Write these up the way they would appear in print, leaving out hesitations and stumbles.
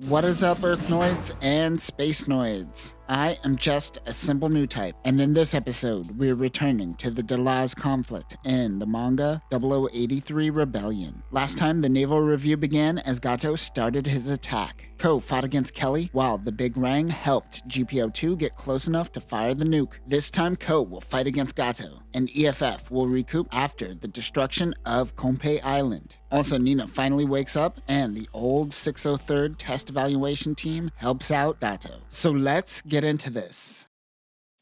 What is up, Earthnoids and Spacenoids? I am just a simple new type, and in this episode, we're returning to the Delaz conflict in the manga 0083 Rebellion. Last time, the naval review began as Gato started his attack. Kou fought against Kelly, while the Big Rang helped GPO-2 get close enough to fire the nuke. This time, Kou will fight against Gato, and EFF will recoup after the destruction of Konpei Island. Also, Nina finally wakes up, and the old 603rd test evaluation team helps out Gato. So let's get into this.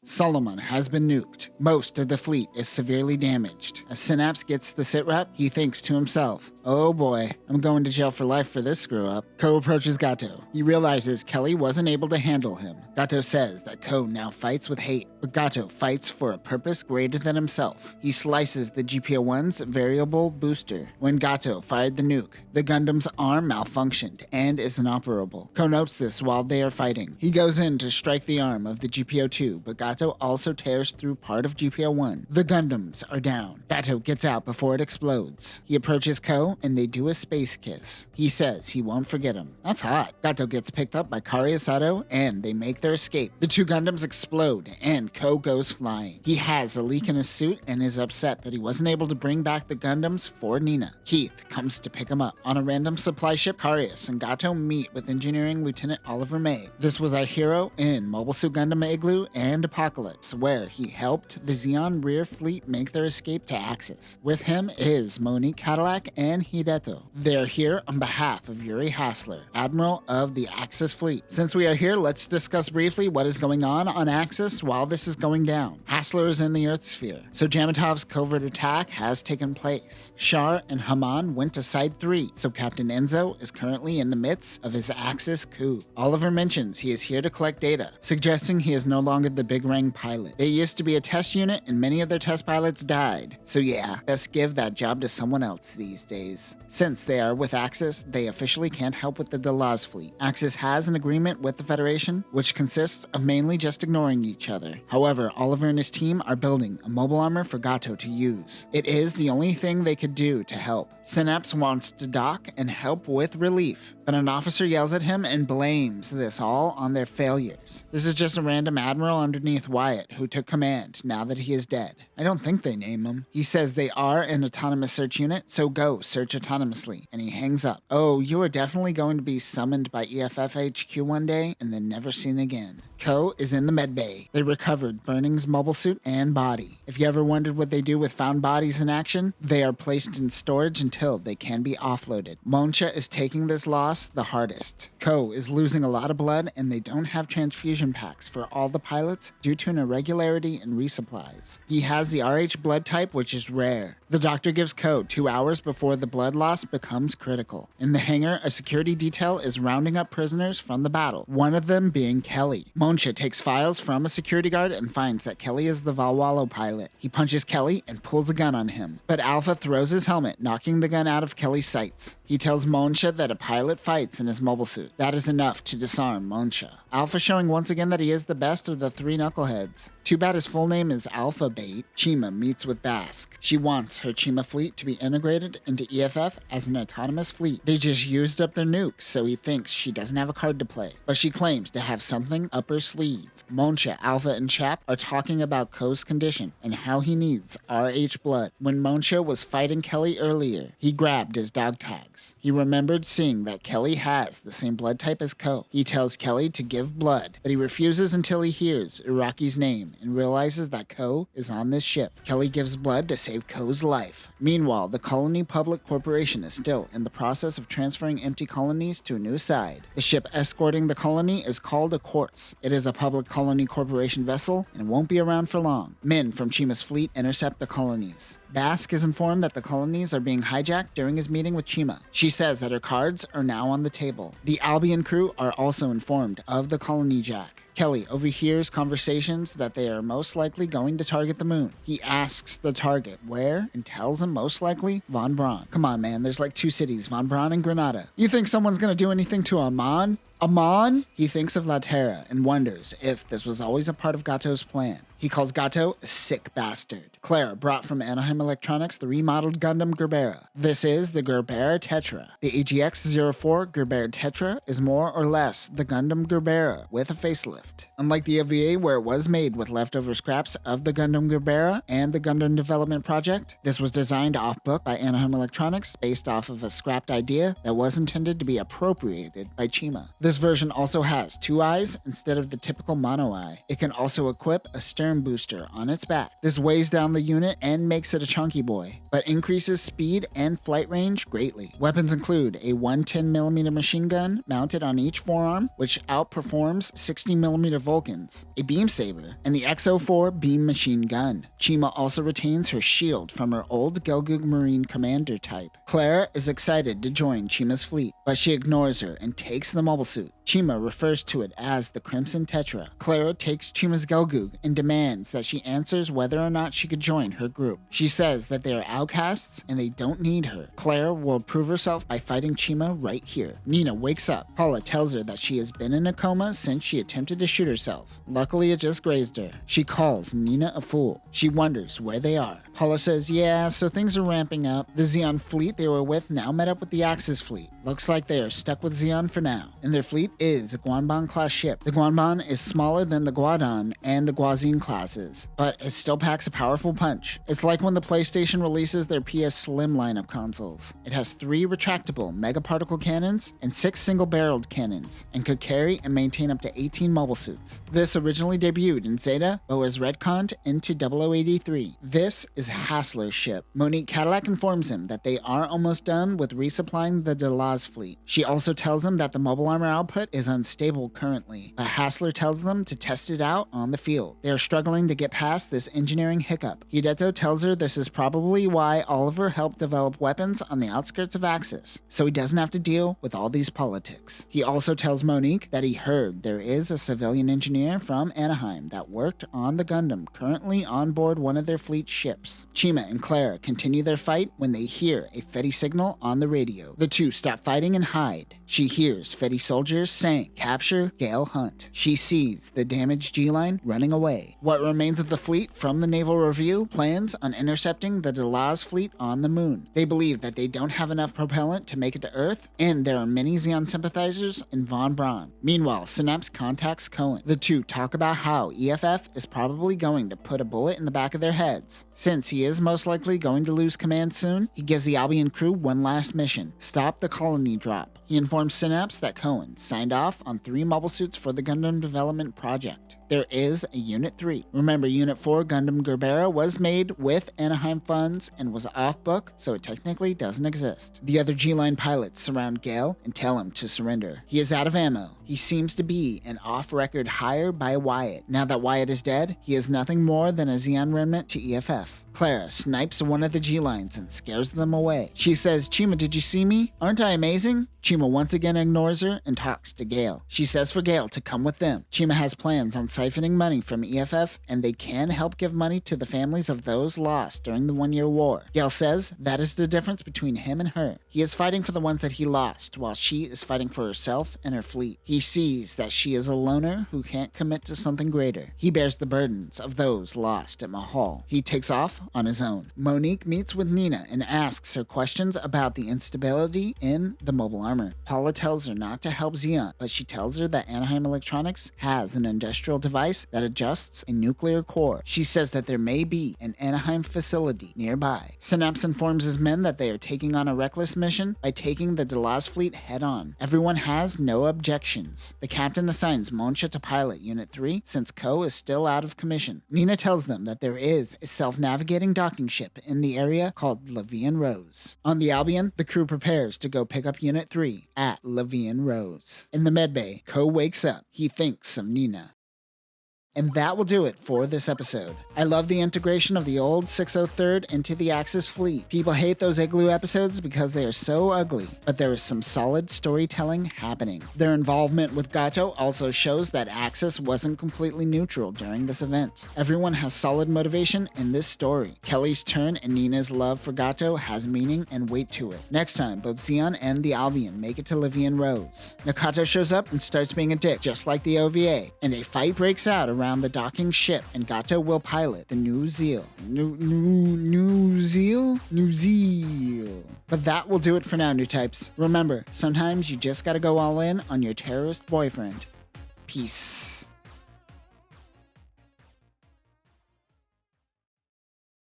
Solomon has been nuked. Most of the fleet is severely damaged. As Synapse gets the sitrep, he thinks to himself, "Oh boy, I'm going to jail for life for this screw-up." Kou approaches Gato. He realizes Kelly wasn't able to handle him. Gato says that Kou now fights with hate, but Gato fights for a purpose greater than himself. He slices the GPO-1's variable booster. When Gato fired the nuke, the Gundam's arm malfunctioned and is inoperable. Kou notes this while they are fighting. He goes in to strike the arm of the GPO-2, but Gato also tears through part of GPO-1. The Gundams are down. Gato gets out before it explodes. He approaches Kou and they do a space kiss. He says he won't forget him. That's hot. Gato gets picked up by Kari Sato and they make their escape. The two Gundams explode and Kou goes flying. He has a leak in his suit and is upset that he wasn't able to bring back the Gundams for Nina. Keith comes to pick him up. On a random supply ship, Karius and Gato meet with Engineering Lieutenant Oliver May. This was our hero in Mobile Suit Gundam Igloo and Apocalypse, where he helped the Zeon rear fleet make their escape to Axis. With him is Monique Cadillac and Hideto. They're here on behalf of Yuri Hassler, Admiral of the Axis fleet. Since we are here, let's discuss briefly what is going on Axis while this is going down. Hassler is in the Earth sphere, so Jamatov's covert attack has taken place. Char and Haman went to Side 3, so Captain Enzo is currently in the midst of his Axis coup. Oliver mentions he is here to collect data, suggesting he is no longer the Big Rang pilot. They used to be a test unit and many of their test pilots died. So yeah, best give that job to someone else these days. Since they are with Axis, they officially can't help with the Delaz fleet. Axis has an agreement with the Federation, which consists of mainly just ignoring each other. However, Oliver and his team are building a mobile armor for Gato to use. It is the only thing they could do to help. Synapse wants to dock and help with relief, but an officer yells at him and blames this all on their failures. This is just a random admiral underneath Wyatt who took command now that he is dead. I don't think they name him. He says they are an autonomous search unit, so go search autonomously, and he hangs up. Oh, you are definitely going to be summoned by EFF HQ one day and then never seen again. Kou is in the medbay. They recovered Burning's mobile suit and body. If you ever wondered what they do with found bodies in action, they are placed in storage until they can be offloaded. Moncha is taking this loss the hardest. Kou is losing a lot of blood and they don't have transfusion packs for all the pilots due to an irregularity in resupplies. He has the RH blood type, which is rare. The doctor gives Kou 2 hours before the blood loss becomes critical. In the hangar, a security detail is rounding up prisoners from the battle, one of them being Kelly. Moncha takes files from a security guard and finds that Kelly is the Valwalo pilot. He punches Kelly and pulls a gun on him, but Alpha throws his helmet, knocking the gun out of Kelly's sights. He tells Moncha that a pilot fights in his mobile suit. That is enough to disarm Moncha. Alpha showing once again that he is the best of the three knuckleheads. Too bad his full name is Alpha Bait. Chima meets with Bask. She wants her Chima fleet to be integrated into EFF as an autonomous fleet. They just used up their nukes, so he thinks she doesn't have a card to play. But she claims to have something up her sleeve. Moncha, Alpha, and Chap are talking about Kou's condition and how he needs RH blood. When Moncha was fighting Kelly earlier, he grabbed his dog tags. He remembered seeing that Kelly has the same blood type as Kou. He tells Kelly to give blood, but he refuses until he hears Iraqi's name and realizes that Kou is on this ship. Kelly gives blood to save Kou's life. Meanwhile, the Colony Public Corporation is still in the process of transferring empty colonies to a new side. The ship escorting the colony is called a Quartz. It is a public Colony Corporation vessel and won't be around for long. Men from Chima's fleet intercept the colonies. Bask is informed that the colonies are being hijacked during his meeting with Chima. She says that her cards are now on the table. The Albion crew are also informed of the colony jack. Kelly overhears conversations that they are most likely going to target the moon. He asks the target where and tells him most likely Von Braun. Come on, man, there's like 2 cities, Von Braun and Granada. You think someone's gonna do anything to Amman? Amman? He thinks of La Terra and wonders if this was always a part of Gato's plan. He calls Gato a sick bastard. Clara brought from Anaheim Electronics the remodeled Gundam Gerbera. This is the Gerbera Tetra. The AGX-04 Gerbera Tetra is more or less the Gundam Gerbera with a facelift. Unlike the OVA, where it was made with leftover scraps of the Gundam Gerbera and the Gundam Development Project, this was designed off-book by Anaheim Electronics based off of a scrapped idea that was intended to be appropriated by Chima. This version also has 2 eyes instead of the typical mono eye. It can also equip a stern booster on its back. This weighs down the unit and makes it a chunky boy, but increases speed and flight range greatly. Weapons include a 110mm machine gun mounted on each forearm, which outperforms 60mm Vulcans, a beam saber, and the X-04 beam machine gun. Chima also retains her shield from her old Gelgoog Marine Commander type. Clara is excited to join Chima's fleet, but she ignores her and takes the mobile suit. Chima refers to it as the Crimson Tetra. Clara takes Chima's Gelgoog and demands that she answers whether or not she could join her group. She says that they are outcasts and they don't need her. Clara will prove herself by fighting Chima right here. Nina wakes up. Paula tells her that she has been in a coma since she attempted to shoot herself. Luckily, it just grazed her. She calls Nina a fool. She wonders where they are. Paula says, yeah, so things are ramping up. The Zeon fleet they were with now met up with the Axis fleet. Looks like they are stuck with Zeon for now. And their fleet is a Guanban-class ship. The Guanban is smaller than the Guadon and the Guazin classes, but it still packs a powerful punch. It's like when the PlayStation releases their PS Slim lineup consoles. It has 3 retractable megaparticle cannons and 6 single-barreled cannons, and could carry and maintain up to 18 mobile suits. This originally debuted in Zeta, but was retconned into 0083. This is Hassler's ship. Monique Cadillac informs him that they are almost done with resupplying the Delaz fleet. She also tells him that the mobile armor output is unstable currently, but Hassler tells them to test it out on the field. They are struggling to get past this engineering hiccup. Hideto tells her this is probably why Oliver helped develop weapons on the outskirts of Axis, so he doesn't have to deal with all these politics. He also tells Monique that he heard there is a civilian engineer from Anaheim that worked on the Gundam currently on board one of their fleet ships. Chima and Clara continue their fight when they hear a Fetty signal on the radio. The two stop fighting and hide. She hears Fetty soldiers saying, "Capture Gale Hunt." She sees the damaged G-Line running away. What remains of the fleet from the Naval Review plans on intercepting the Delaz fleet on the moon. They believe that they don't have enough propellant to make it to Earth, and there are many Zeon sympathizers in Von Braun. Meanwhile, Synapse contacts Cohen. The two talk about how EFF is probably going to put a bullet in the back of their heads. Since he is most likely going to lose command soon, he gives the Albion crew one last mission: stop the colony drop. He informs Synapse that Cohen signed off on 3 mobile suits for the Gundam Development Project. There is a Unit 3. Remember, Unit 4 Gundam Gerbera was made with Anaheim funds and was off-book, so it technically doesn't exist. The other G-Line pilots surround Gale and tell him to surrender. He is out of ammo. He seems to be an off-record hire by Wyatt. Now that Wyatt is dead, he is nothing more than a Zeon remnant to EFF. Clara snipes one of the G-Lines and scares them away. She says, "Chima, did you see me? Aren't I amazing?" Chima once again ignores her and talks to Gale. She says for Gale to come with them. Chima has plans on siphoning money from EFF, and they can help give money to the families of those lost during the 1-year war. Gale says that is the difference between him and her. He is fighting for the ones that he lost, while she is fighting for herself and her fleet. He sees that she is a loner who can't commit to something greater. He bears the burdens of those lost at Mahal. He takes off on his own. Monique meets with Nina and asks her questions about the instability in the mobile armor. Paula tells her not to help Zeon, but she tells her that Anaheim Electronics has an industrial device that adjusts a nuclear core. She says that there may be an Anaheim facility nearby. Synapse informs his men that they are taking on a reckless mission by taking the Delaz fleet head-on. Everyone has no objections. The captain assigns Monsha to pilot Unit 3 since Kou is still out of commission. Nina tells them that there is a self-navigating docking ship in the area called Levian Rose. On the Albion, the crew prepares to go pick up Unit 3 at Levian Rose. In the medbay, Kou wakes up. He thinks of Nina. And that will do it for this episode. I love the integration of the old 603rd into the Axis fleet. People hate those Igloo episodes because they are so ugly, but there is some solid storytelling happening. Their involvement with Gato also shows that Axis wasn't completely neutral during this event. Everyone has solid motivation in this story. Kelly's turn and Nina's love for Gato has meaning and weight to it. Next time, both Zeon and the Albion make it to Livian Rose. Nakato shows up and starts being a dick, just like the OVA, and a fight breaks out around the docking ship, and Gato will pilot the New Zeal. New Zeal. But that will do it for now, new types. Remember, sometimes you just gotta go all in on your terrorist boyfriend. Peace.